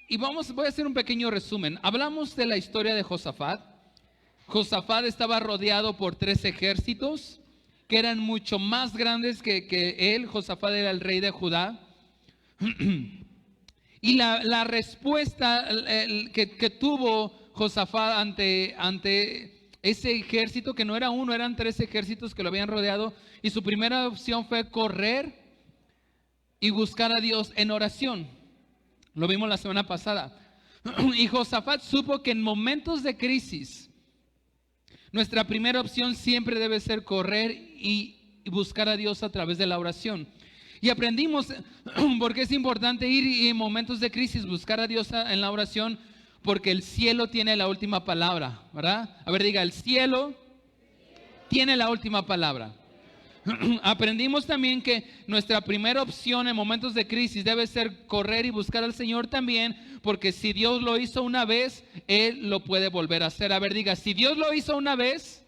Y voy a hacer un pequeño resumen. Hablamos de la historia de Josafat. Josafat estaba rodeado por 3 ejércitos que eran mucho más grandes que él. Josafat era el rey de Judá. Y la respuesta que tuvo Josafat ante ese ejército, que no era uno, eran 3 ejércitos que lo habían rodeado, y su primera opción fue correr y buscar a Dios en oración. Lo vimos la semana pasada. Y Josafat supo que en momentos de crisis, nuestra primera opción siempre debe ser correr y buscar a Dios a través de la oración. Y aprendimos porque es importante ir y en momentos de crisis buscar a Dios en la oración, porque el cielo tiene la última palabra, ¿verdad? A ver, diga, el cielo tiene la última palabra. Aprendimos también que nuestra primera opción en momentos de crisis debe ser correr y buscar al Señor también, porque si Dios lo hizo una vez, Él lo puede volver a hacer. A ver, diga, si Dios lo hizo una vez,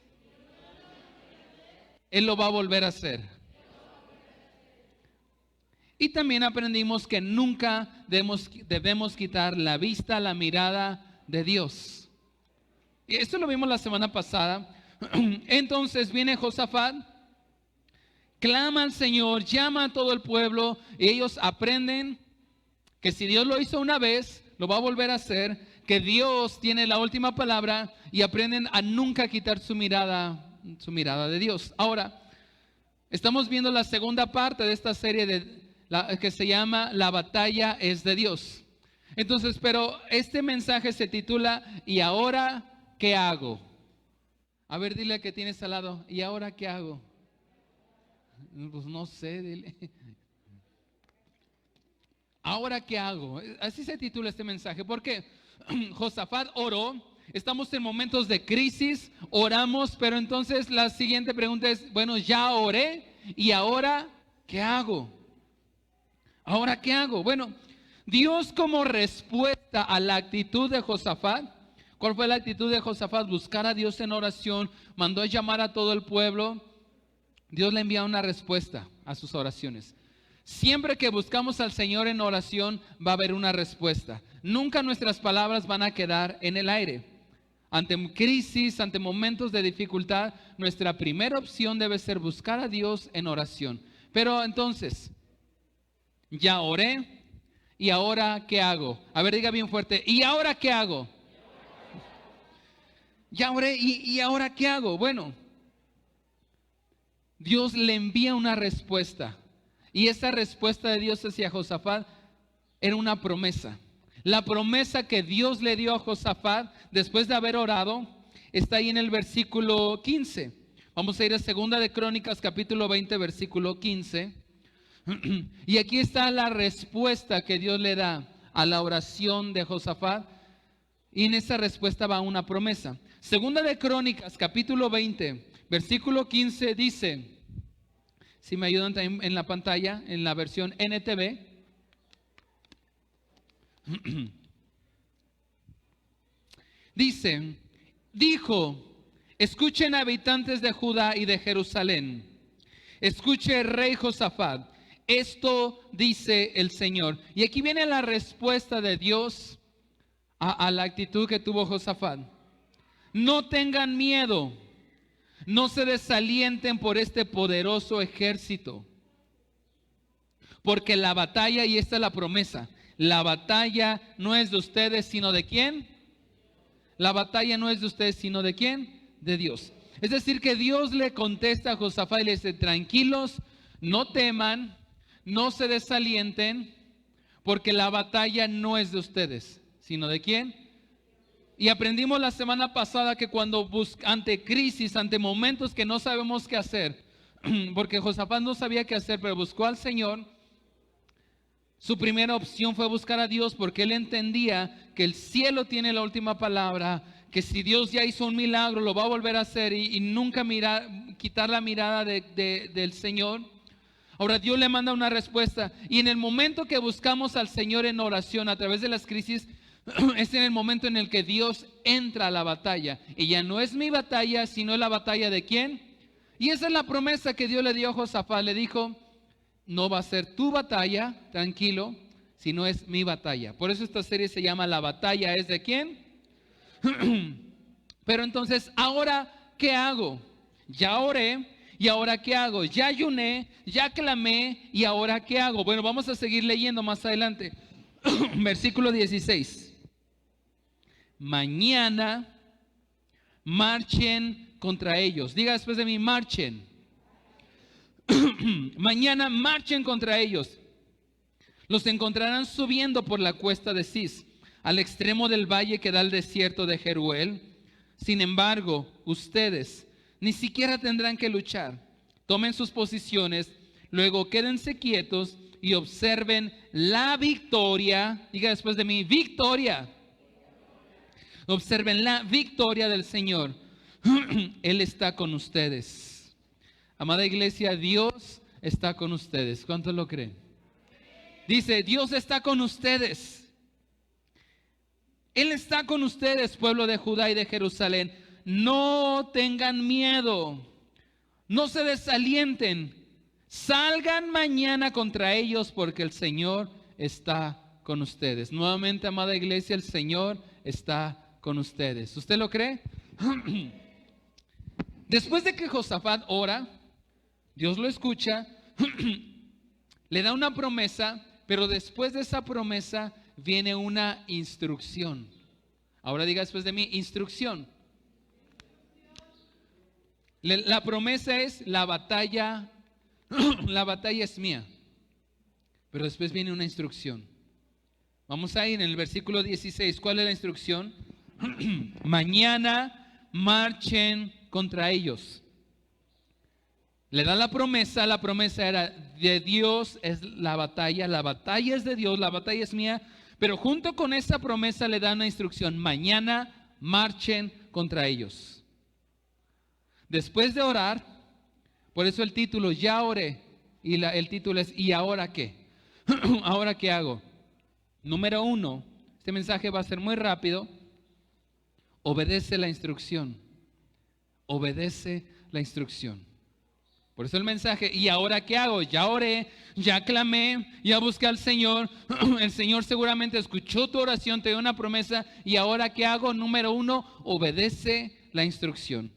Él lo va a volver a hacer. Y también aprendimos que nunca debemos quitar la vista, la mirada de Dios. Y esto lo vimos la semana pasada. Entonces viene Josafat, clama al Señor, llama a todo el pueblo, y ellos aprenden que si Dios lo hizo una vez, lo va a volver a hacer, que Dios tiene la última palabra, y aprenden a nunca quitar su mirada de Dios. Ahora, estamos viendo la segunda parte de esta serie que se llama La batalla es de Dios. Entonces, pero este mensaje se titula ¿y ahora qué hago? A ver, dile que tienes al lado, ¿y ahora qué hago? Pues no sé, dile. ¿Ahora qué hago? Así se titula este mensaje, porque Josafat oró. Estamos en momentos de crisis, oramos, pero entonces la siguiente pregunta es, bueno, ya oré, ¿y ahora qué hago? ¿Ahora qué hago? Bueno, Dios, como respuesta a la actitud de Josafat, ¿cuál fue la actitud de Josafat? Buscar a Dios en oración, mandó a llamar a todo el pueblo. Dios le envía una respuesta a sus oraciones. Siempre que buscamos al Señor en oración, va a haber una respuesta. Nunca nuestras palabras van a quedar en el aire. Ante crisis, ante momentos de dificultad, nuestra primera opción debe ser buscar a Dios en oración. Pero entonces, ya oré, ¿y ahora qué hago? A ver, diga bien fuerte, ¿y ahora qué hago? Ya oré, ¿y ahora qué hago? Bueno, Dios le envía una respuesta. Y esa respuesta de Dios hacia Josafat era una promesa. La promesa que Dios le dio a Josafat después de haber orado está ahí en el versículo 15. Vamos a ir a 2 de Crónicas, capítulo 20, versículo 15. Y aquí está la respuesta que Dios le da a la oración de Josafat. Y en esa respuesta va una promesa. 2 de Crónicas, capítulo 20, versículo 15 dice, si me ayudan también en la pantalla, en la versión NTV. Dice, dijo, escuchen habitantes de Judá y de Jerusalén, escuche rey Josafat, esto dice el Señor. Y aquí viene la respuesta de Dios a la actitud que tuvo Josafat. No tengan miedo, no se desalienten por este poderoso ejército, porque la batalla, y esta es la promesa, la batalla no es de ustedes, sino ¿de quién? La batalla no es de ustedes, sino ¿de quién? De Dios. Es decir, que Dios le contesta a Josafat y le dice, tranquilos, no teman, no se desalienten, porque la batalla no es de ustedes, sino ¿de quién? Y aprendimos la semana pasada que cuando ante crisis, ante momentos que no sabemos qué hacer, porque Josafat no sabía qué hacer, pero buscó al Señor. Su primera opción fue buscar a Dios, porque él entendía que el cielo tiene la última palabra, que si Dios ya hizo un milagro, lo va a volver a hacer y nunca quitar la mirada del Señor. Ahora Dios le manda una respuesta, y en el momento que buscamos al Señor en oración a través de las crisis, es en el momento en el que Dios entra a la batalla, y ya no es mi batalla, sino la batalla de ¿quién? Y esa es la promesa que Dios le dio a Josafat. Le dijo, no va a ser tu batalla, tranquilo, sino es mi batalla. Por eso esta serie se llama La batalla es de quién. Pero entonces, ¿ahora qué hago? Ya oré, ¿y ahora qué hago? Ya ayuné, ya clamé, ¿y ahora qué hago? Bueno, vamos a seguir leyendo más adelante. Versículo 16. Mañana marchen contra ellos. Diga después de mí, marchen. Mañana marchen contra ellos. Los encontrarán subiendo por la cuesta de Cis, al extremo del valle que da al desierto de Jeruel. Sin embargo, ustedes ni siquiera tendrán que luchar. Tomen sus posiciones, luego quédense quietos y observen la victoria. Diga después de mí, victoria. Observen la victoria del Señor. Él está con ustedes. Amada iglesia, Dios está con ustedes. ¿Cuántos lo creen? Dice, Dios está con ustedes. Él está con ustedes, pueblo de Judá y de Jerusalén. No tengan miedo. No se desalienten. Salgan mañana contra ellos porque el Señor está con ustedes. Nuevamente, amada iglesia, el Señor está con ustedes. ¿Usted lo cree? Después de que Josafat ora, Dios lo escucha, le da una promesa, pero después de esa promesa viene una instrucción. Ahora diga después de mí, instrucción. La promesa es la batalla es mía. Pero después viene una instrucción. Vamos a ir en el versículo 16. ¿Cuál es la instrucción? Mañana marchen contra ellos. Le da la promesa era de Dios es la batalla es de Dios, la batalla es mía, pero junto con esa promesa le da una instrucción, mañana marchen contra ellos. Después de orar, por eso el título, ya oré, y el título es, ¿y ahora qué? ¿Ahora qué hago? Número 1, este mensaje va a ser muy rápido, obedece la instrucción, obedece la instrucción. Por eso el mensaje, ¿y ahora qué hago? Ya oré, ya clamé, ya busqué al Señor. El Señor seguramente escuchó tu oración, te dio una promesa. ¿Y ahora qué hago? Número 1, obedece la instrucción.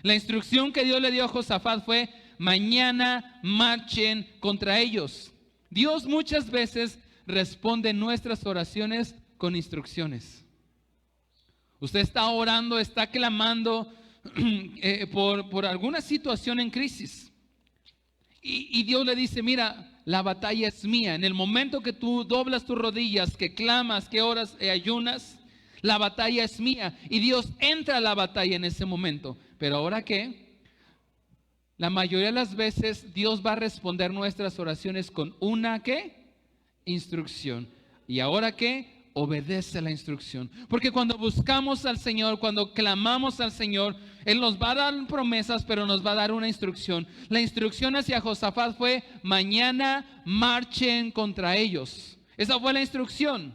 La instrucción que Dios le dio a Josafat fue, mañana marchen contra ellos. Dios muchas veces responde nuestras oraciones con instrucciones. Usted está orando, está clamando por alguna situación en crisis. Y Dios le dice, mira, la batalla es mía. En el momento que tú doblas tus rodillas, que clamas, que oras y ayunas, la batalla es mía. Y Dios entra a la batalla en ese momento. Pero ahora ¿qué? La mayoría de las veces Dios va a responder nuestras oraciones con una ¿qué? Instrucción. ¿Y ahora qué? Obedece la instrucción. Porque cuando buscamos al Señor, cuando clamamos al Señor, Él nos va a dar promesas, pero nos va a dar una instrucción. La instrucción hacia Josafat fue, mañana marchen contra ellos. Esa fue la instrucción.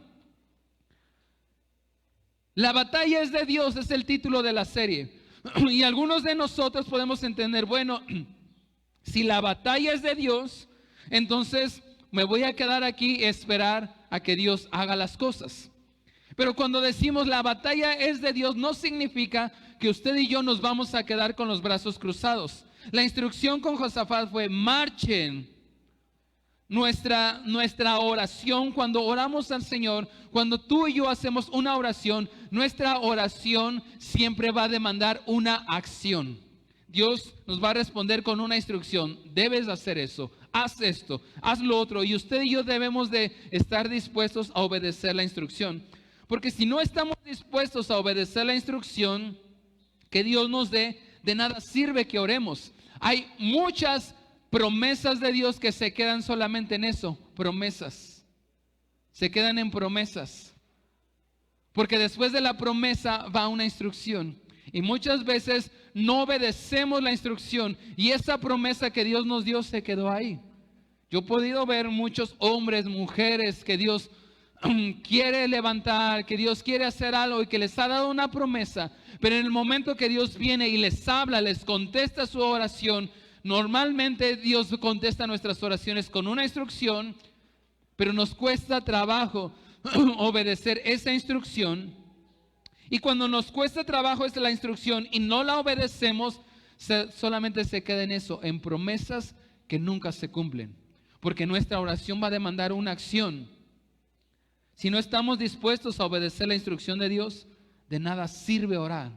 La batalla es de Dios, es el título de la serie. Y algunos de nosotros podemos entender, bueno, si la batalla es de Dios, entonces me voy a quedar aquí y esperar a que Dios haga las cosas. Pero cuando decimos la batalla es de Dios, no significa que usted y yo nos vamos a quedar con los brazos cruzados. La instrucción con Josafat fue, marchen. Nuestra oración, cuando oramos al Señor, cuando tú y yo hacemos una oración, nuestra oración siempre va a demandar una acción. Dios nos va a responder con una instrucción, debes hacer eso, haz esto, haz lo otro, y usted y yo debemos de estar dispuestos a obedecer la instrucción, porque si no estamos dispuestos a obedecer la instrucción que Dios nos dé, de nada sirve que oremos. Hay muchas promesas de Dios que se quedan solamente en eso, promesas, se quedan en promesas, porque después de la promesa va una instrucción. Y muchas veces no obedecemos la instrucción y esa promesa que Dios nos dio se quedó ahí. Yo he podido ver muchos hombres, mujeres que Dios quiere levantar, que Dios quiere hacer algo y que les ha dado una promesa, pero en el momento que Dios viene y les habla, les contesta su oración, normalmente Dios contesta nuestras oraciones con una instrucción, pero nos cuesta trabajo obedecer esa instrucción. Y cuando nos cuesta trabajo esa la instrucción y no la obedecemos, solamente se queda en eso, en promesas que nunca se cumplen. Porque nuestra oración va a demandar una acción. Si no estamos dispuestos a obedecer la instrucción de Dios, de nada sirve orar.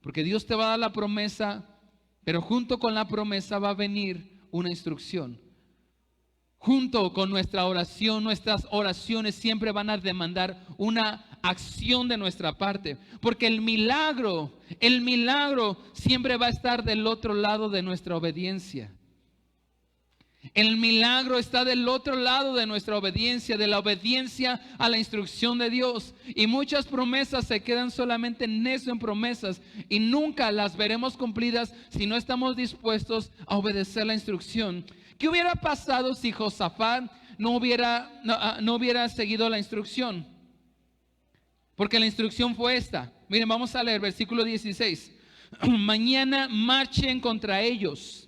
Porque Dios te va a dar la promesa, pero junto con la promesa va a venir una instrucción. Junto con nuestra oración, nuestras oraciones siempre van a demandar una acción de nuestra parte. Porque el milagro siempre va a estar del otro lado de nuestra obediencia. El milagro está del otro lado de nuestra obediencia, de la obediencia a la instrucción de Dios. Y muchas promesas se quedan solamente en eso, en promesas, y nunca las veremos cumplidas si no estamos dispuestos a obedecer la instrucción. ¿Qué hubiera pasado si Josafat no hubiera seguido la instrucción? Porque la instrucción fue esta. Miren, vamos a leer versículo 16. Mañana marchen contra ellos.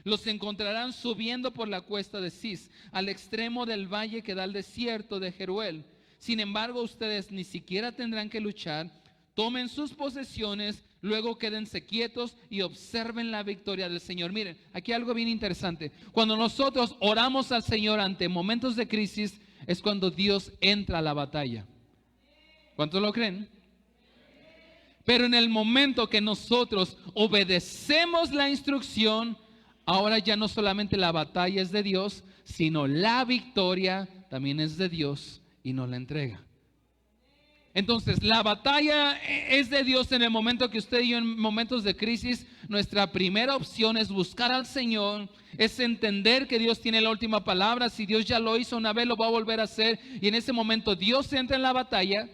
Los encontrarán subiendo por la cuesta de Cis, al extremo del valle que da al desierto de Jeruel. Sin embargo, ustedes ni siquiera tendrán que luchar. Tomen sus posesiones, luego quédense quietos y observen la victoria del Señor. Miren, aquí algo bien interesante. Cuando nosotros oramos al Señor ante momentos de crisis, es cuando Dios entra a la batalla. ¿Cuántos lo creen? Pero en el momento que nosotros obedecemos la instrucción, ahora ya no solamente la batalla es de Dios, sino la victoria también es de Dios y nos la entrega. Entonces, la batalla es de Dios en el momento que usted y yo, en momentos de crisis, nuestra primera opción es buscar al Señor, es entender que Dios tiene la última palabra. Si Dios ya lo hizo una vez, lo va a volver a hacer, y en ese momento Dios entra en la batalla.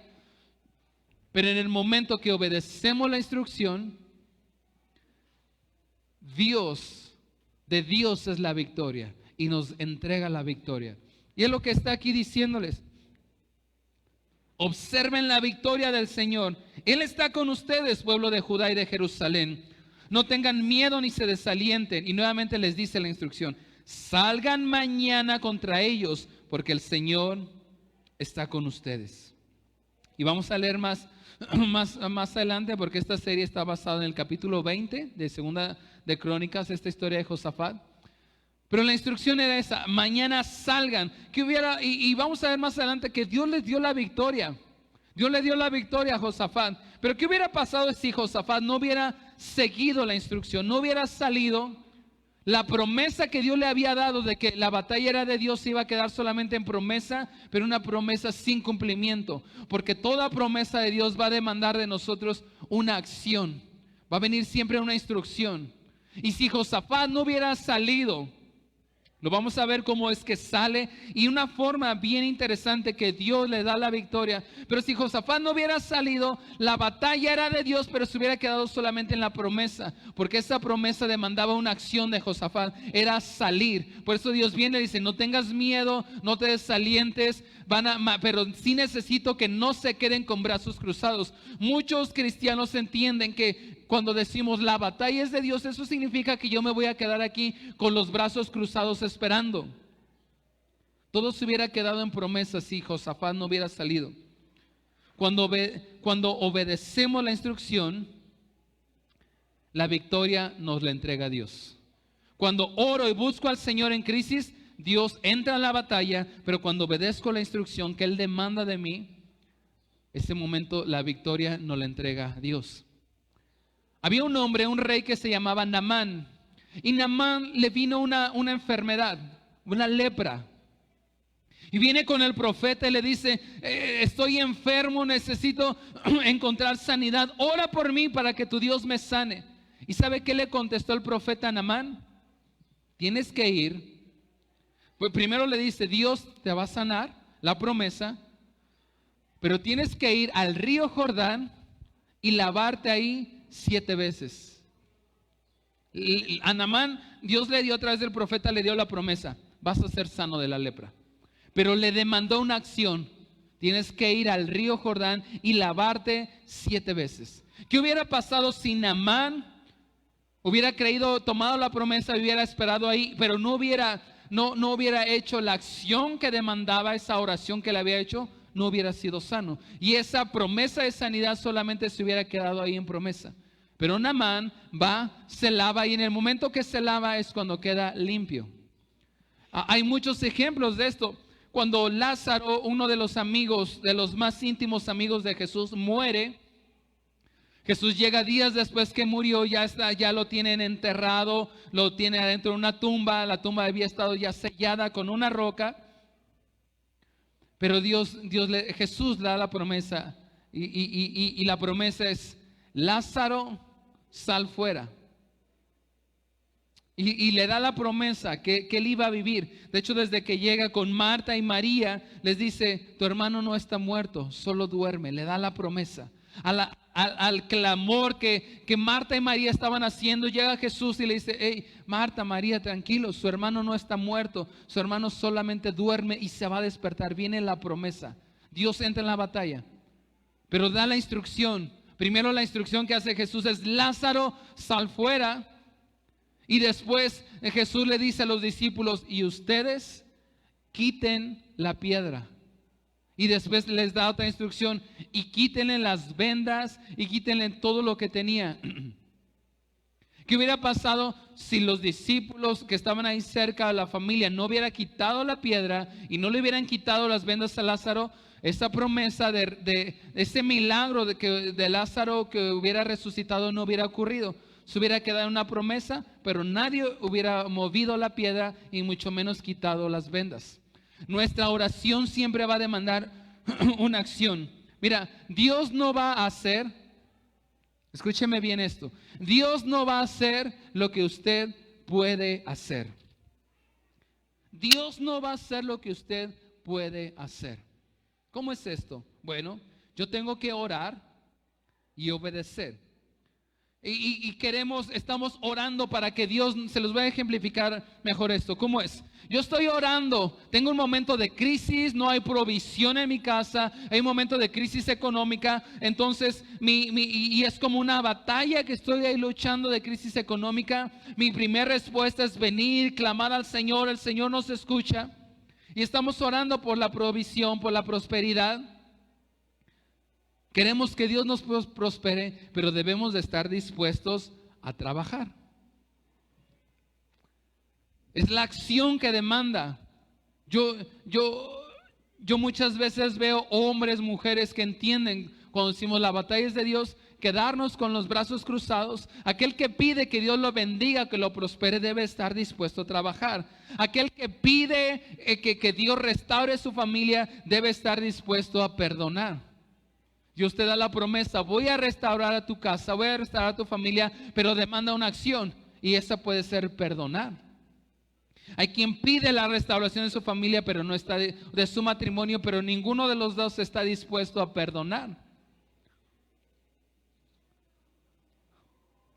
Pero en el momento que obedecemos la instrucción, de Dios es la victoria y nos entrega la victoria. Y es lo que está aquí diciéndoles. Observen la victoria del Señor. Él está con ustedes, pueblo de Judá y de Jerusalén. No tengan miedo ni se desalienten. Y nuevamente les dice la instrucción: salgan mañana contra ellos, porque el Señor está con ustedes. Y vamos a leer más adelante, porque esta serie está basada en el capítulo 20 de Segunda de Crónicas, esta historia de Josafat. Pero la instrucción era esa: mañana salgan. Y vamos a ver más adelante que Dios les dio la victoria. Dios le dio la victoria a Josafat. Pero ¿qué hubiera pasado si Josafat no hubiera seguido la instrucción? No hubiera salido. La promesa que Dios le había dado de que la batalla era de Dios se iba a quedar solamente en promesa, pero una promesa sin cumplimiento. Porque toda promesa de Dios va a demandar de nosotros una acción. Va a venir siempre una instrucción. Y si Josafat no hubiera salido, lo vamos a ver cómo es que sale, y una forma bien interesante que Dios le da la victoria. Pero si Josafat no hubiera salido, la batalla era de Dios, pero se hubiera quedado solamente en la promesa, porque esa promesa demandaba una acción de Josafat, era salir. Por eso Dios viene y dice: no tengas miedo, no te desalientes, pero sí necesito que no se queden con brazos cruzados. Muchos cristianos entienden que cuando decimos la batalla es de Dios, eso significa que yo me voy a quedar aquí con los brazos cruzados esperando. Todo se hubiera quedado en promesa si Josafat no hubiera salido. Cuando obedecemos la instrucción, la victoria nos la entrega Dios. Cuando oro y busco al Señor en crisis, Dios entra en la batalla, pero cuando obedezco la instrucción que Él demanda de mí, ese momento la victoria nos la entrega Dios. Había un hombre, un rey que se llamaba Naamán, y Naamán le vino una enfermedad, una lepra. Y viene con el profeta y le dice: estoy enfermo, necesito encontrar sanidad, ora por mí para que tu Dios me sane. ¿Y sabe qué le contestó el profeta a Naamán? Tienes que ir. Pues primero le dice: Dios te va a sanar, la promesa, pero tienes que ir al río Jordán y lavarte ahí 7 veces. A Naamán, Dios le dio, a través del profeta, le dio la promesa: vas a ser sano de la lepra. Pero le demandó una acción: tienes que ir al río Jordán y lavarte 7 veces. ¿Qué hubiera pasado si Naamán hubiera creído, tomado la promesa y hubiera esperado ahí, pero no hubiera no hubiera hecho la acción que demandaba esa oración que le había hecho, no hubiera sido sano. Y esa promesa de sanidad solamente se hubiera quedado ahí en promesa. Pero Naamán va, se lava, y en el momento que se lava es cuando queda limpio. Hay muchos ejemplos de esto. Cuando Lázaro, uno de los amigos, de los más íntimos amigos de Jesús, muere, Jesús llega días después que murió, ya lo tienen enterrado, lo tiene adentro de una tumba. La tumba había estado ya sellada con una roca. Pero Jesús le da la promesa, y la promesa es: Lázaro, sal fuera. Y le da la promesa que él iba a vivir. De hecho, desde que llega con Marta y María, les dice: tu hermano no está muerto, solo duerme. Le da la promesa. Al clamor que Marta y María estaban haciendo, llega Jesús y le dice: hey, Marta, María, tranquilos, su hermano no está muerto, su hermano solamente duerme y se va a despertar. Viene la promesa. Dios entra en la batalla, pero da la instrucción. Primero la instrucción que hace Jesús es: Lázaro, sal fuera. Y después Jesús le dice a los discípulos: y ustedes quiten la piedra. Y después les da otra instrucción: y quítenle las vendas y quítenle todo lo que tenía. ¿Qué hubiera pasado si los discípulos que estaban ahí cerca de la familia no hubieran quitado la piedra y no le hubieran quitado las vendas a Lázaro? Esa promesa de ese milagro de Lázaro que hubiera resucitado no hubiera ocurrido. Se hubiera quedado una promesa, pero nadie hubiera movido la piedra y mucho menos quitado las vendas. Nuestra oración siempre va a demandar una acción. Mira, Dios no va a hacer, escúcheme bien esto, Dios no va a hacer lo que usted puede hacer. Dios no va a hacer lo que usted puede hacer. ¿Cómo es esto? Bueno, yo tengo que orar y obedecer. Y estamos orando para que Dios, se los voy a ejemplificar mejor esto. ¿Cómo es? Yo estoy orando, tengo un momento de crisis, no hay provisión en mi casa, hay un momento de crisis económica. Entonces, y es como una batalla que estoy ahí luchando de crisis económica. Mi primera respuesta es venir, clamar al Señor. El Señor nos escucha. Y estamos orando por la provisión, por la prosperidad. Queremos que Dios nos prospere, pero debemos de estar dispuestos a trabajar. Es la acción que demanda. Yo muchas veces veo hombres, mujeres que entienden, cuando decimos la batalla es de Dios, quedarnos con los brazos cruzados. Aquel que pide que Dios lo bendiga, que lo prospere, debe estar dispuesto a trabajar. Aquel que pide que Dios restaure su familia, debe estar dispuesto a perdonar. Dios te da la promesa: voy a restaurar a tu casa, voy a restaurar a tu familia, pero demanda una acción, y esa puede ser perdonar. Hay quien pide la restauración de su familia, pero no está de su matrimonio, pero ninguno de los dos está dispuesto a perdonar.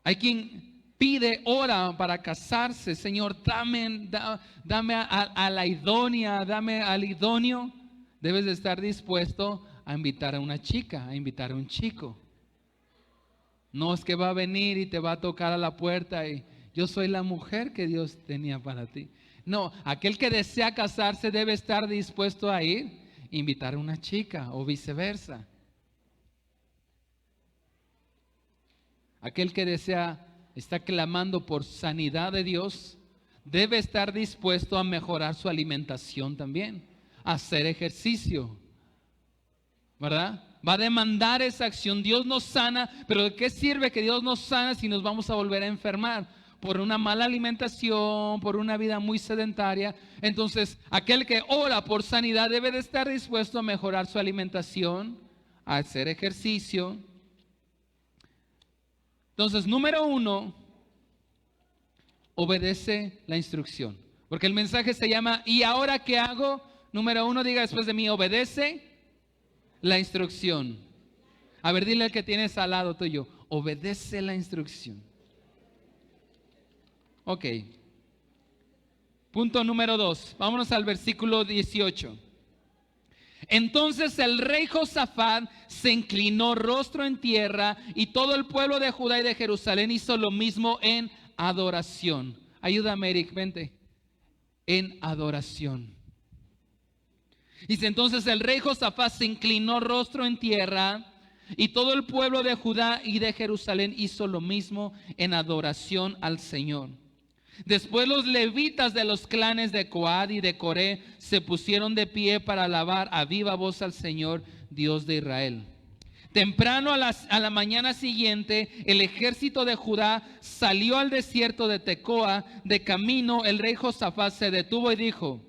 Hay quien pide, ora para casarse: Señor, dame a la idónea, dame al idóneo. Debes de estar dispuesto a invitar a una chica, a invitar a un chico. No es que va a venir y te va a tocar a la puerta y yo soy la mujer que Dios tenía para ti. No, aquel que desea casarse debe estar dispuesto a ir, invitar a una chica o viceversa. Aquel que está clamando por sanidad de Dios, debe estar dispuesto a mejorar su alimentación también, a hacer ejercicio. ¿Verdad? Va a demandar esa acción. Dios nos sana, pero ¿de qué sirve que Dios nos sana si nos vamos a volver a enfermar? Por una mala alimentación, por una vida muy sedentaria. Entonces, aquel que ora por sanidad debe de estar dispuesto a mejorar su alimentación, a hacer ejercicio. Entonces, número 1, obedece la instrucción. Porque el mensaje se llama ¿y ahora qué hago? Número 1, diga después de mí: obedece la instrucción. A ver, dile al que tienes al lado tuyo: obedece la instrucción. Ok. Punto número 2. Vámonos al versículo 18. Entonces el rey Josafat se inclinó rostro en tierra, y todo el pueblo de Judá y de Jerusalén hizo lo mismo en adoración. Ayúdame, Eric, vente. en adoración. Dice: entonces el rey Josafat se inclinó rostro en tierra, y todo el pueblo de Judá y de Jerusalén hizo lo mismo en adoración al Señor. Después los levitas de los clanes de Coad y de Coré se pusieron de pie para alabar a viva voz al Señor, Dios de Israel. Temprano a la mañana siguiente, el ejército de Judá salió al desierto de Tecoa. De camino, el rey Josafat se detuvo y dijo: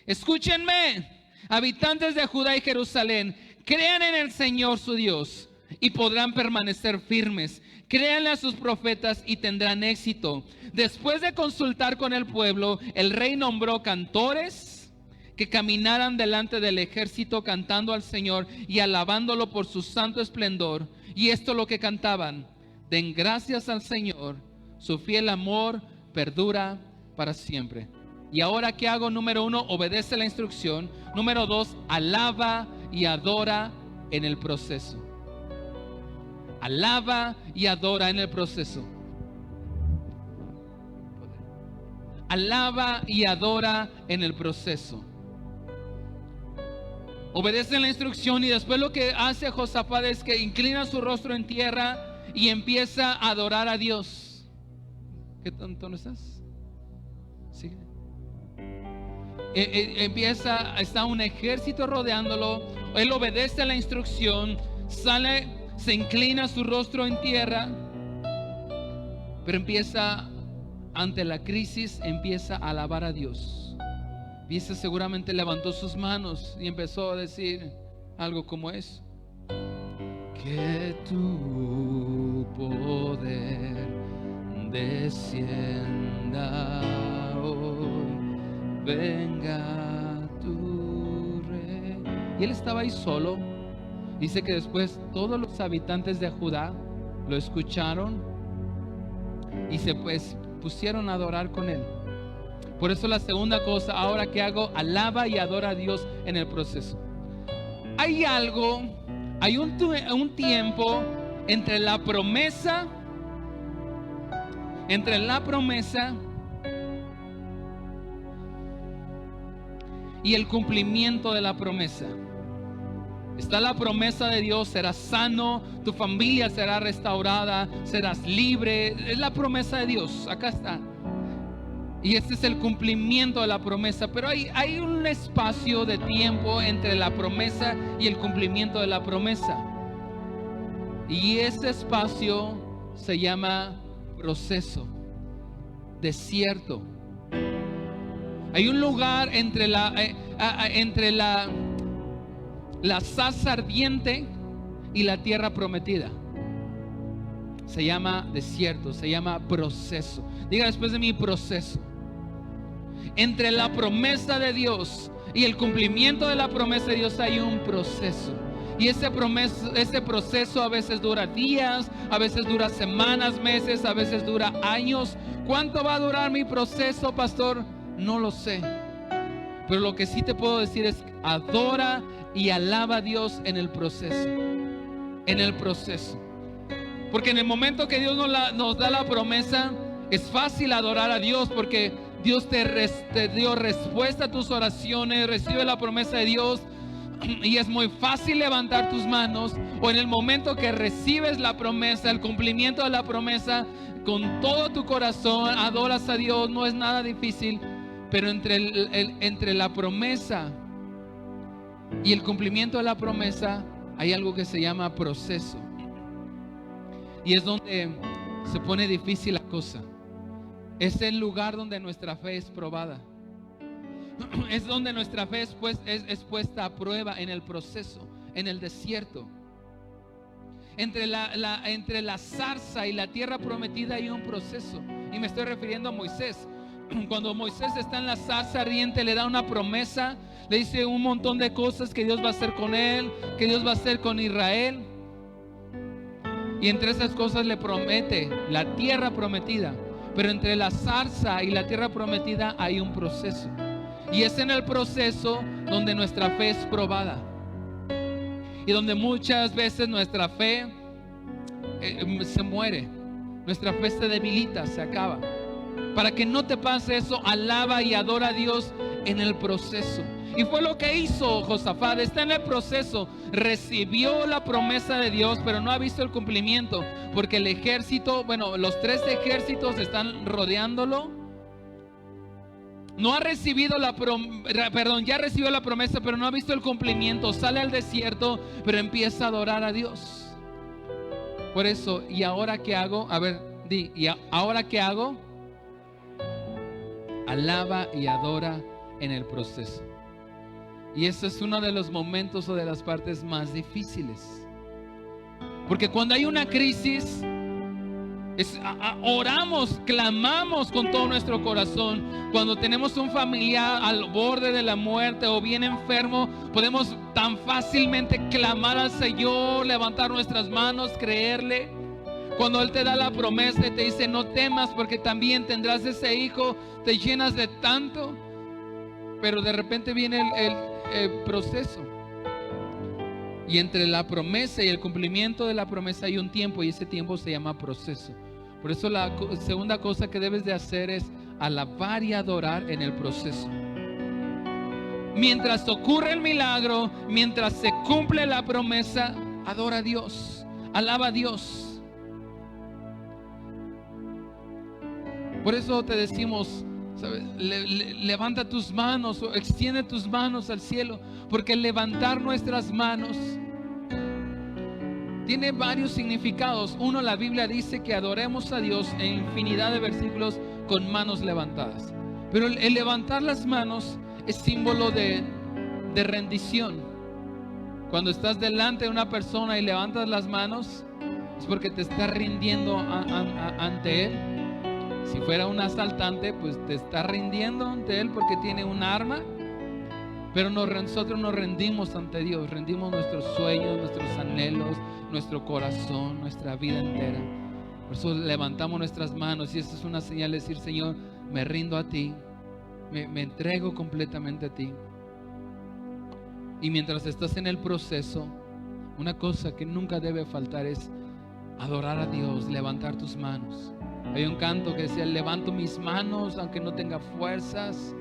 escúchenme, habitantes de Judá y Jerusalén, crean en el Señor su Dios y podrán permanecer firmes. Créanle a sus profetas y tendrán éxito. Después de consultar con el pueblo, el rey nombró cantores que caminaran delante del ejército cantando al Señor y alabándolo por su santo esplendor. Y esto es lo que cantaban: den gracias al Señor, su fiel amor perdura para siempre. Y ahora, ¿qué hago? Número 1, obedece la instrucción. Número 2, alaba y adora en el proceso. Alaba y adora en el proceso. Alaba y adora en el proceso. Obedece la instrucción, y después lo que hace Josafat es que inclina su rostro en tierra y empieza a adorar a Dios. ¿Qué tono estás? Sigue. Está un ejército rodeándolo. Él obedece la instrucción, sale, se inclina su rostro en tierra, pero empieza, ante la crisis, empieza a alabar a Dios. Dice, seguramente levantó sus manos y empezó a decir algo como eso: que tu poder descienda hoy, venga tu rey. Y él estaba ahí solo. Dice que después todos los habitantes de Judá lo escucharon y se pusieron a adorar con él. Por eso la segunda cosa, ahora que hago, alaba y adora a Dios en el proceso. Hay algo, hay un tiempo entre la promesa y el cumplimiento de la promesa. Está la promesa de Dios: serás sano, tu familia será restaurada, serás libre. Es la promesa de Dios, acá está. Y este es el cumplimiento de la promesa. Pero hay un espacio de tiempo entre la promesa y el cumplimiento de la promesa. Y ese espacio se llama proceso, desierto. Hay un lugar entre la zarza ardiente y la tierra prometida. Se llama desierto, se llama proceso. Diga después de mí: proceso. Entre la promesa de Dios y el cumplimiento de la promesa de Dios hay un proceso. Y ese proceso a veces dura días, a veces dura semanas, meses, a veces dura años. ¿Cuánto va a durar mi proceso, pastor? No lo sé. Pero lo que sí te puedo decir es: adora y alaba a Dios en el proceso. En el proceso. Porque en el momento que Dios nos da la promesa, es fácil adorar a Dios, porque Dios te dio respuesta a tus oraciones, recibe la promesa de Dios, y es muy fácil levantar tus manos. O en el momento que recibes la promesa, el cumplimiento de la promesa, con todo tu corazón adoras a Dios, no es nada difícil. Pero entre la promesa y el cumplimiento de la promesa hay algo que se llama proceso. Y es donde se pone difícil la cosa. Es el lugar donde nuestra fe es probada. Es donde nuestra fe es puesta a prueba, en el proceso, en el desierto. Entre la zarza y la tierra prometida hay un proceso. Y me estoy refiriendo a Moisés. Cuando Moisés está en la zarza ardiente, le da una promesa, le dice un montón de cosas que Dios va a hacer con él, que Dios va a hacer con Israel. Y entre esas cosas le promete la tierra prometida. Pero entre la zarza y la tierra prometida hay un proceso. Y es en el proceso donde nuestra fe es probada. Y donde muchas veces nuestra fe se muere. Nuestra fe se debilita, se acaba. Para que no te pase eso, alaba y adora a Dios en el proceso. Y fue lo que hizo Josafat. Está en el proceso, recibió la promesa de Dios, pero no ha visto el cumplimiento, porque el ejército, bueno, los 3 ejércitos están rodeándolo. No ha recibido ya recibió la promesa, pero no ha visto el cumplimiento. Sale al desierto, pero empieza a adorar a Dios. Por eso, ¿y ahora qué hago? A ver, ¿y ahora qué hago? Alaba y adora en el proceso. Y ese es uno de los momentos o de las partes más difíciles. Porque cuando hay una crisis, oramos, clamamos con todo nuestro corazón. Cuando tenemos un familiar al borde de la muerte o bien enfermo, podemos tan fácilmente clamar al Señor, levantar nuestras manos, creerle. Cuando Él te da la promesa y te dice: no temas, porque también tendrás ese hijo, te llenas de tanto. Pero de repente viene el proceso. Y entre la promesa y el cumplimiento de la promesa hay un tiempo, y ese tiempo se llama proceso. Por eso la segunda cosa que debes de hacer es alabar y adorar en el proceso. Mientras ocurre el milagro, mientras se cumple la promesa, adora a Dios, alaba a Dios. Por eso te decimos, ¿sabes? Levanta tus manos o extiende tus manos al cielo, porque levantar nuestras manos tiene varios significados. Uno, la Biblia dice que adoremos a Dios en infinidad de versículos con manos levantadas. Pero el levantar las manos es símbolo de rendición. Cuando estás delante de una persona y levantas las manos, es porque te estás rindiendo ante Él. Si fuera un asaltante, pues te está rindiendo ante Él porque tiene un arma. Pero nosotros nos rendimos ante Dios, rendimos nuestros sueños, nuestros anhelos, nuestro corazón, nuestra vida entera. Por eso levantamos nuestras manos, y esta es una señal de decir: Señor, me rindo a ti, me entrego completamente a ti. Y mientras estás en el proceso, una cosa que nunca debe faltar es adorar a Dios, levantar tus manos. Hay un canto que decía: levanto mis manos aunque no tenga fuerzas,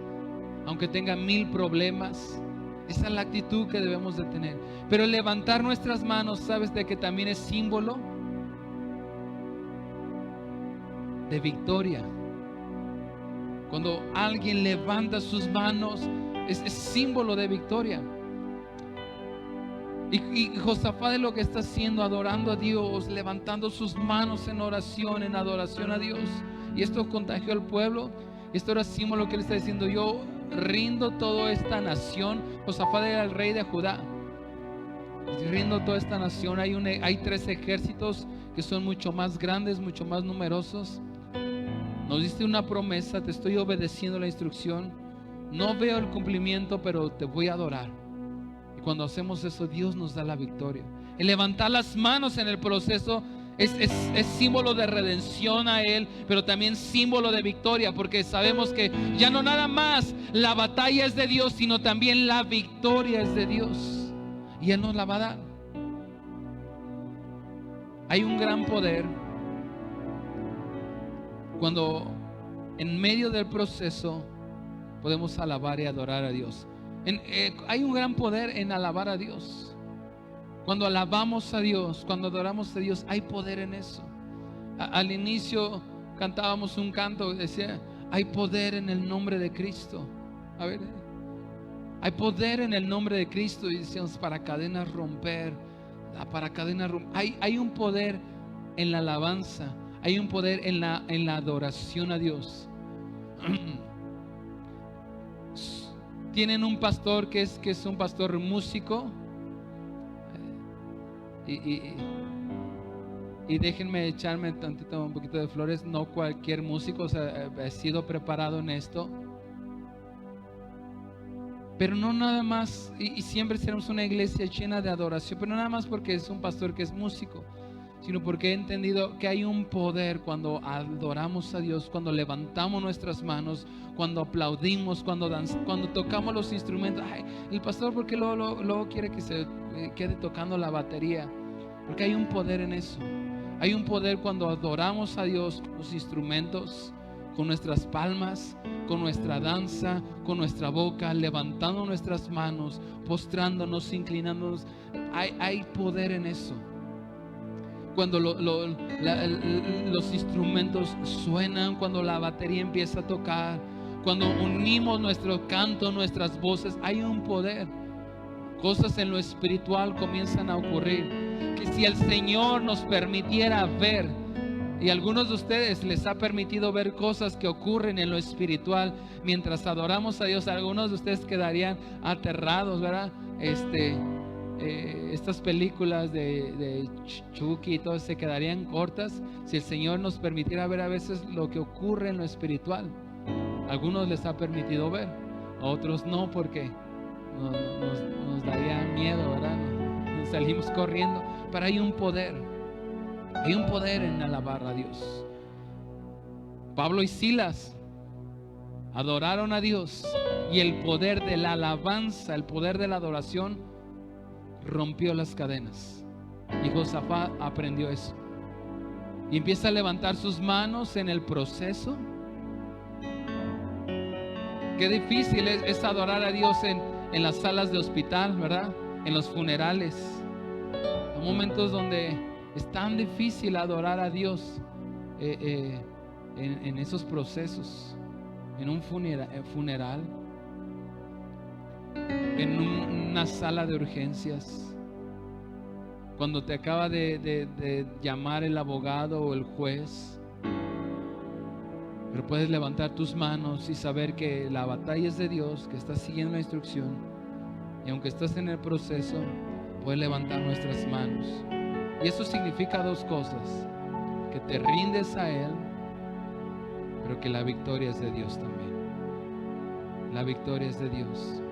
aunque tenga 1000 problemas. Esa es la actitud que debemos de tener. Pero levantar nuestras manos, ¿sabes de que también es símbolo de victoria? Cuando alguien levanta sus manos, es símbolo de victoria. Y Josafat es lo que está haciendo, adorando a Dios, levantando sus manos en oración, en adoración a Dios. Y esto contagió al pueblo. Esto era símbolo que él está diciendo: yo rindo toda esta nación. Josafat era el rey de Judá. Rindo toda esta nación. Hay 3 ejércitos que son mucho más grandes, mucho más numerosos. Nos diste una promesa, te estoy obedeciendo la instrucción. No veo el cumplimiento, pero te voy a adorar. Y cuando hacemos eso, Dios nos da la victoria. El levantar las manos en el proceso es símbolo de redención a Él, pero también símbolo de victoria, porque sabemos que ya no nada más la batalla es de Dios, sino también la victoria es de Dios, y Él nos la va a dar. Hay un gran poder cuando en medio del proceso podemos alabar y adorar a Dios. Hay un gran poder en alabar a Dios. Cuando alabamos a Dios, cuando adoramos a Dios, hay poder en eso. Al inicio cantábamos un canto que decía: hay poder en el nombre de Cristo. A ver, hay poder en el nombre de Cristo. Y decíamos: para cadenas romper, para cadenas romper. Hay un poder en la alabanza, hay un poder en la adoración a Dios. Tienen un pastor que es un pastor músico. Y déjenme echarme un poquito de flores. No cualquier músico, o sea, he sido preparado en esto. Pero no nada más, y siempre seremos una iglesia llena de adoración, pero no nada más porque es un pastor que es músico, sino porque he entendido que hay un poder cuando adoramos a Dios, cuando levantamos nuestras manos, cuando aplaudimos, cuando tocamos los instrumentos. Ay, el pastor, ¿por qué luego quiere que se quede tocando la batería? Porque hay un poder en eso. Hay un poder cuando adoramos a Dios con los instrumentos, con nuestras palmas, con nuestra danza, con nuestra boca, levantando nuestras manos, postrándonos, inclinándonos. Hay poder en eso. Cuando los instrumentos suenan, cuando la batería empieza a tocar, cuando unimos nuestro canto, nuestras voces, hay un poder. Cosas en lo espiritual comienzan a ocurrir, que si el Señor nos permitiera ver, y a algunos de ustedes les ha permitido ver cosas que ocurren en lo espiritual mientras adoramos a Dios, algunos de ustedes quedarían aterrados, ¿verdad? Estas películas de Chucky y todo se quedarían cortas si el Señor nos permitiera ver a veces lo que ocurre en lo espiritual. A algunos les ha permitido ver, a otros no, porque nos daría miedo, ¿verdad? Nos salimos corriendo. Pero hay un poder en alabar a Dios. Pablo y Silas adoraron a Dios, y el poder de la alabanza, el poder de la adoración rompió las cadenas. Y Josafat aprendió eso y empieza a levantar sus manos en el proceso. Qué difícil es adorar a Dios en las salas de hospital, ¿verdad? En los funerales. Hay momentos donde es tan difícil adorar a Dios en esos procesos. En un funeral, en una sala de urgencias, cuando te acaba de llamar el abogado o el juez. Pero puedes levantar tus manos y saber que la batalla es de Dios, que estás siguiendo la instrucción, y aunque estás en el proceso, puedes levantar nuestras manos. Y eso significa dos cosas: que te rindes a Él, pero que la victoria es de Dios también. La victoria es de Dios.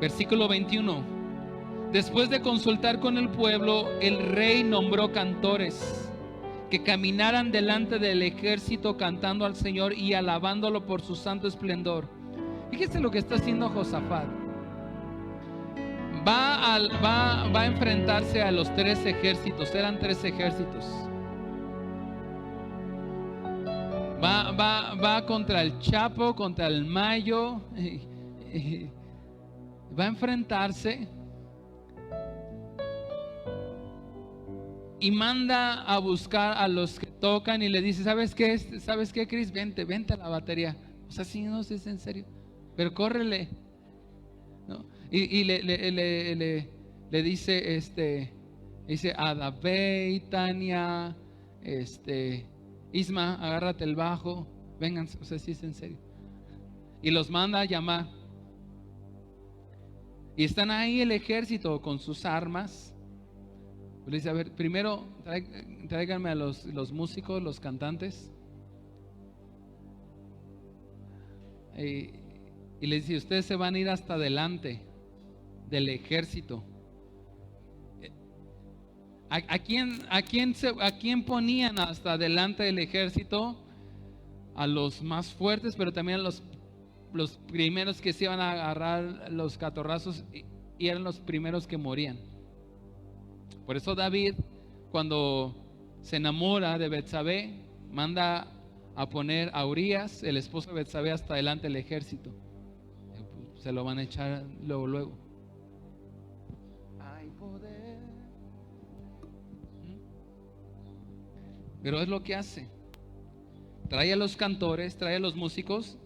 Versículo 21. Después de consultar con el pueblo, el rey nombró cantores que caminaran delante del ejército cantando al Señor y alabándolo por su santo esplendor. Fíjese lo que está haciendo Josafat. Va a enfrentarse a los tres ejércitos. Eran tres ejércitos. Va contra el Chapo, contra el Mayo. Va a enfrentarse. Y manda a buscar a los que tocan y le dice: ¿sabes qué, Chris? Vente a la batería. O sea, si no es en serio, pero córrele, ¿no? Y le dice, dice a David, Tania, Isma, agárrate el bajo, vengan. O sea, si es en serio. Y los manda a llamar. Y están ahí el ejército con sus armas. Le dice: a ver, primero tráiganme a los músicos, los cantantes. Y le dice: ustedes se van a ir hasta delante del ejército. ¿A quién ponían hasta delante del ejército? A los más fuertes, pero también a los primeros que se iban a agarrar los catorrazos, y eran los primeros que morían. Por eso David, cuando se enamora de Betsabé, manda a poner a Urías, el esposo de Betsabé, hasta delante del ejército. Se lo van a echar luego. Hay poder. Pero es lo que hace. Trae a los cantores, trae a los músicos.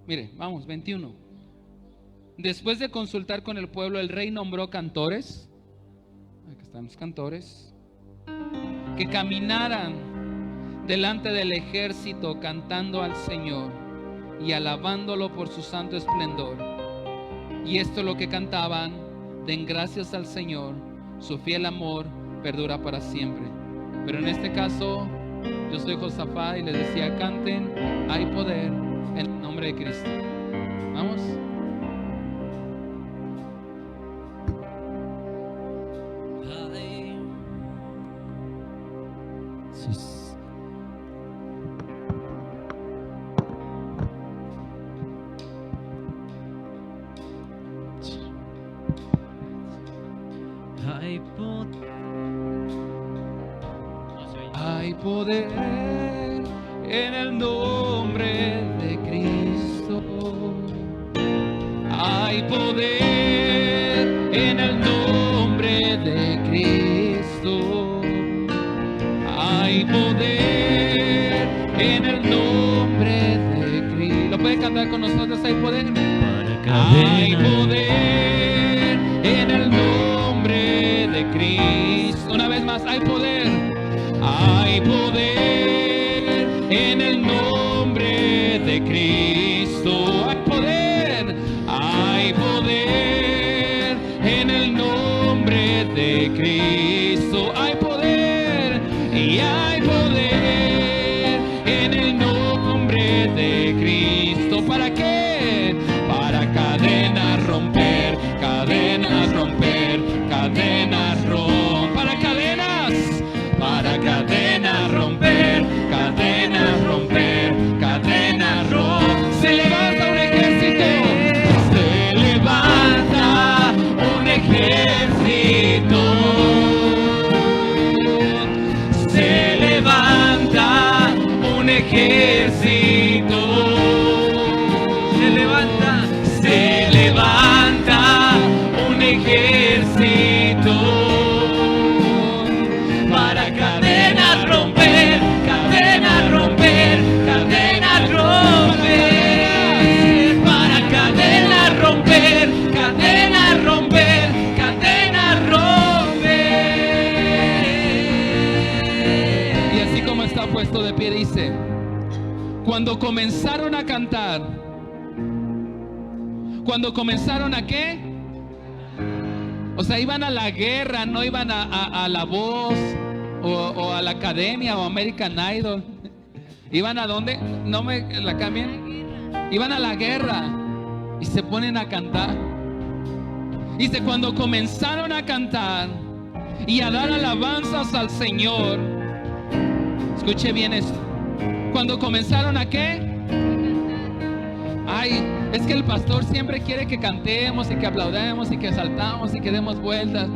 Mire, vamos, 21. Después de consultar con el pueblo, el rey nombró cantores. Aquí están los cantores, que caminaran delante del ejército cantando al Señor y alabándolo por su santo esplendor. Y esto es lo que cantaban: den gracias al Señor, su fiel amor perdura para siempre. Pero en este caso, yo soy Josafat y les decía: canten, hay poder en el nombre de Cristo. Vamos. Hay poder en el nombre de Cristo. Hay poder en el nombre de Cristo. Hay poder en el nombre de Cristo. ¿Lo puede cantar con nosotros? Hay poder. Hay poder en el nombre de Cristo. Una vez más, hay poder. Hay poder en el nombre de Cristo. Hay poder. Hay poder en el nombre de Cristo. Hay poder. Y hay poder en el nombre de Cristo. ¿Para qué? Para cadenas romper, cadenas romper, cadenas romper. Para cadenas romper, cadenas romper, cadenas romper. Se levanta un ejército. Se levanta un ejército. Se levanta un ejército. Se levanta un ejército. Para cadenas romper, cadenas romper, cadenas romper. Para cadenas romper, cadenas romper, cadenas romper. Y así como está puesto de pie dice: cuando comenzaron a cantar, cuando comenzaron a ¿qué? O sea, iban a la guerra, no iban a La Voz o a la Academia o American Idol. ¿Iban a dónde? ¿No me la cambien? Iban a la guerra y se ponen a cantar. Dice, cuando comenzaron a cantar y a dar alabanzas al Señor. Escuche bien esto. Cuando comenzaron a ¿qué? Ay, es que el pastor siempre quiere que cantemos y que aplaudamos y que saltamos y que demos vueltas.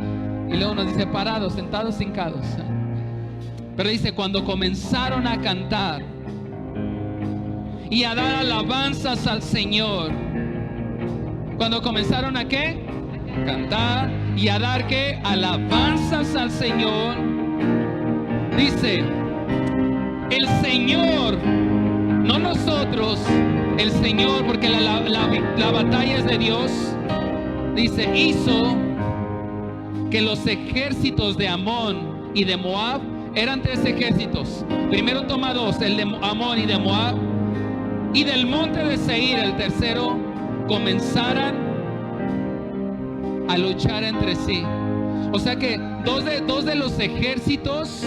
Y luego nos dice parados, sentados, hincados. Pero dice, cuando comenzaron a cantar y a dar alabanzas al Señor. Cuando comenzaron a ¿qué? Cantar y a dar ¿qué? Alabanzas al Señor. Dice, el Señor, no nosotros, el Señor, porque la batalla es de Dios. Dice, hizo que los ejércitos de Amón y de Moab, eran 3 ejércitos. Primero toma 2, el de Amón y de Moab, y del monte de Seir, el tercero, comenzaran a luchar entre sí. O sea que dos de los ejércitos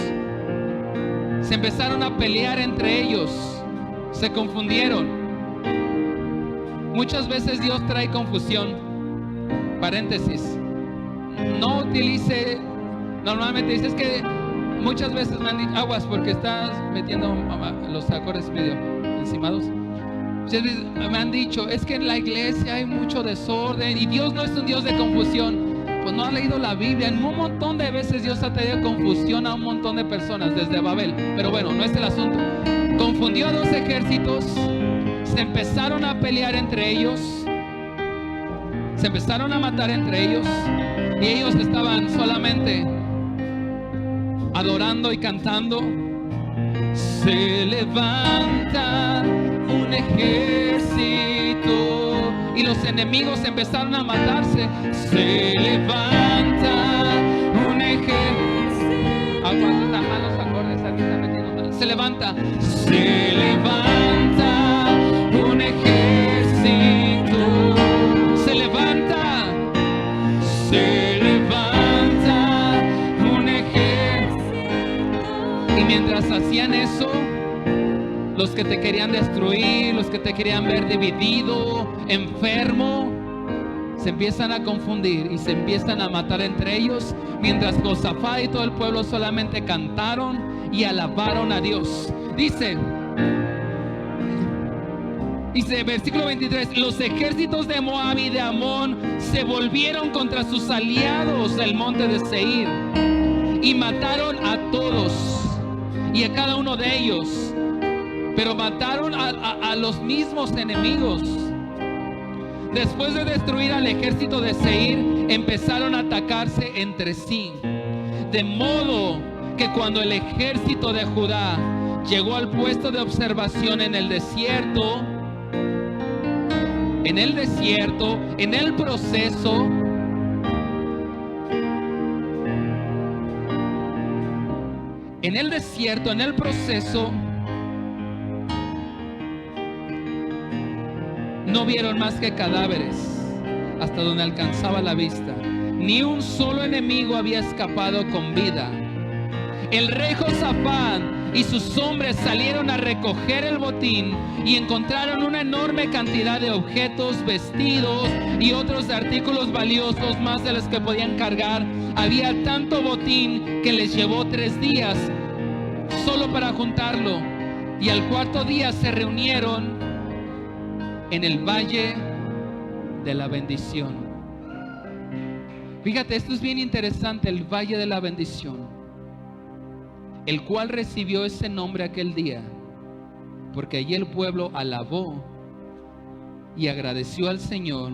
se empezaron a pelear entre ellos. Se confundieron. Muchas veces Dios trae confusión. Paréntesis. No utilice. Normalmente dices que muchas veces me han dicho, aguas porque estás metiendo los acordes medio encimados. Me han dicho, es que en la iglesia hay mucho desorden y Dios no es un Dios de confusión. Pues no ha leído la Biblia. En un montón de veces Dios ha traído confusión a un montón de personas desde Babel. Pero bueno, no es el asunto. Confundió a 2 ejércitos. Se empezaron a pelear entre ellos. Se empezaron a matar entre ellos. Y ellos estaban solamente adorando y cantando. Se levanta un ejército. Y los enemigos empezaron a matarse. Se levanta un ejército. Aguanta malos acordes, aquí está metiendo mal. Se levanta un ejército. Se levanta un ejército. Y mientras hacían eso, los que te querían destruir, los que te querían ver dividido, enfermo, se empiezan a confundir y se empiezan a matar entre ellos, mientras Josafat y todo el pueblo solamente cantaron y alabaron a Dios. Dice versículo 23, los ejércitos de Moab y de Amón se volvieron contra sus aliados del monte de Seir y mataron a todos y a cada uno de ellos, pero mataron a los mismos enemigos. Después de destruir al ejército de Seir, empezaron a atacarse entre sí, de modo que cuando el ejército de Judá llegó al puesto de observación en el desierto, en el proceso, no vieron más que cadáveres hasta donde alcanzaba la vista. Ni un solo enemigo había escapado con vida. El rey Josafat y sus hombres salieron a recoger el botín y encontraron una enorme cantidad de objetos, vestidos y otros artículos valiosos, más de los que podían cargar. Había tanto botín que les llevó 3 días solo para juntarlo, y al 4.º día se reunieron en el valle de la bendición. Fíjate, esto es bien interesante, el valle de la bendición, el cual recibió ese nombre aquel día porque allí el pueblo alabó y agradeció al Señor,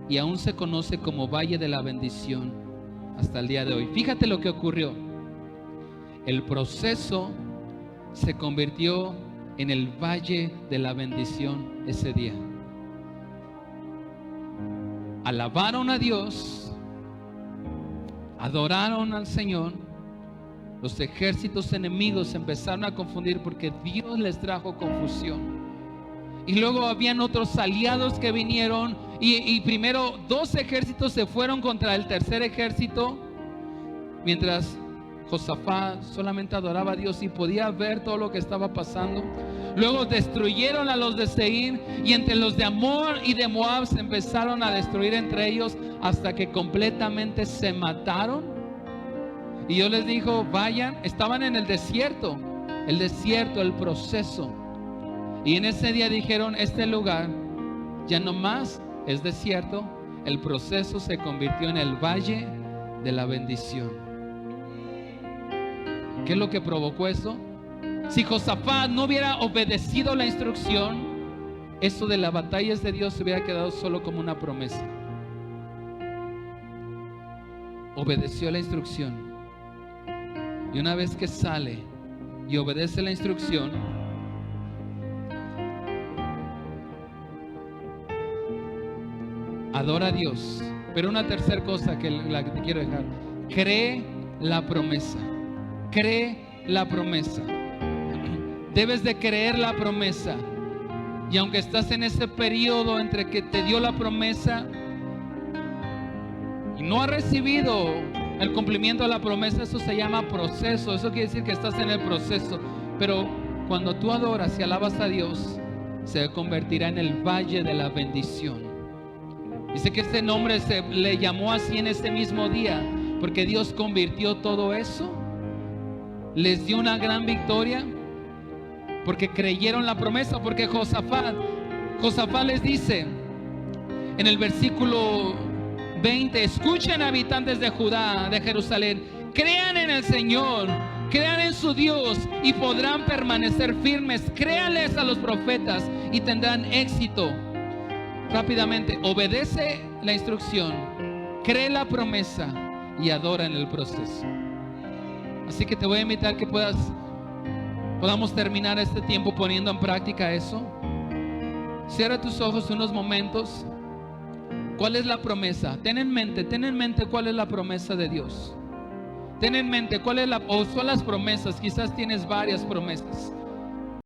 y aún se conoce como valle de la bendición hasta el día de hoy. Fíjate lo que ocurrió. El proceso se convirtió en el valle de la bendición ese día. Alabaron a Dios, adoraron al Señor. Los ejércitos enemigos se empezaron a confundir porque Dios les trajo confusión. Y luego habían otros aliados que vinieron, y primero 2 ejércitos se fueron contra el tercer ejército, mientras Josafat solamente adoraba a Dios y podía ver todo lo que estaba pasando. Luego destruyeron a los de Seir, y entre los de Amón y de Moab se empezaron a destruir entre ellos hasta que completamente se mataron. Y Dios les dijo: vayan. Estaban en el desierto, el proceso. Y en ese día dijeron: este lugar ya no más es desierto. El proceso se convirtió en el valle de la bendición. ¿Qué es lo que provocó eso? Si Josafat no hubiera obedecido la instrucción, eso de la batalla de Dios se hubiera quedado solo como una promesa. Obedeció la instrucción, y una vez que sale y obedece la instrucción, adora a Dios. Pero una tercera cosa que te quiero dejar: cree la promesa. Cree la promesa. Debes de creer la promesa. Y aunque estás en ese periodo entre que te dio la promesa y no has recibido el cumplimiento de la promesa, eso se llama proceso. Eso quiere decir que estás en el proceso. Pero cuando tú adoras y alabas a Dios, se convertirá en el valle de la bendición. Dice que este nombre se le llamó así en ese mismo día porque Dios convirtió todo eso, les dio una gran victoria, porque creyeron la promesa. Porque Josafat les dice en el versículo 20: escuchen, habitantes de Judá, de Jerusalén, crean en el Señor, crean en su Dios y podrán permanecer firmes. Créanles a los profetas y tendrán éxito. Rápidamente, obedece la instrucción, cree la promesa y adora en el proceso. Así que te voy a invitar que podamos terminar este tiempo poniendo en práctica eso. Cierra tus ojos unos momentos. ¿Cuál es la promesa? Ten en mente cuál es la promesa de Dios. Ten en mente cuál es o son las promesas. Quizás tienes varias promesas.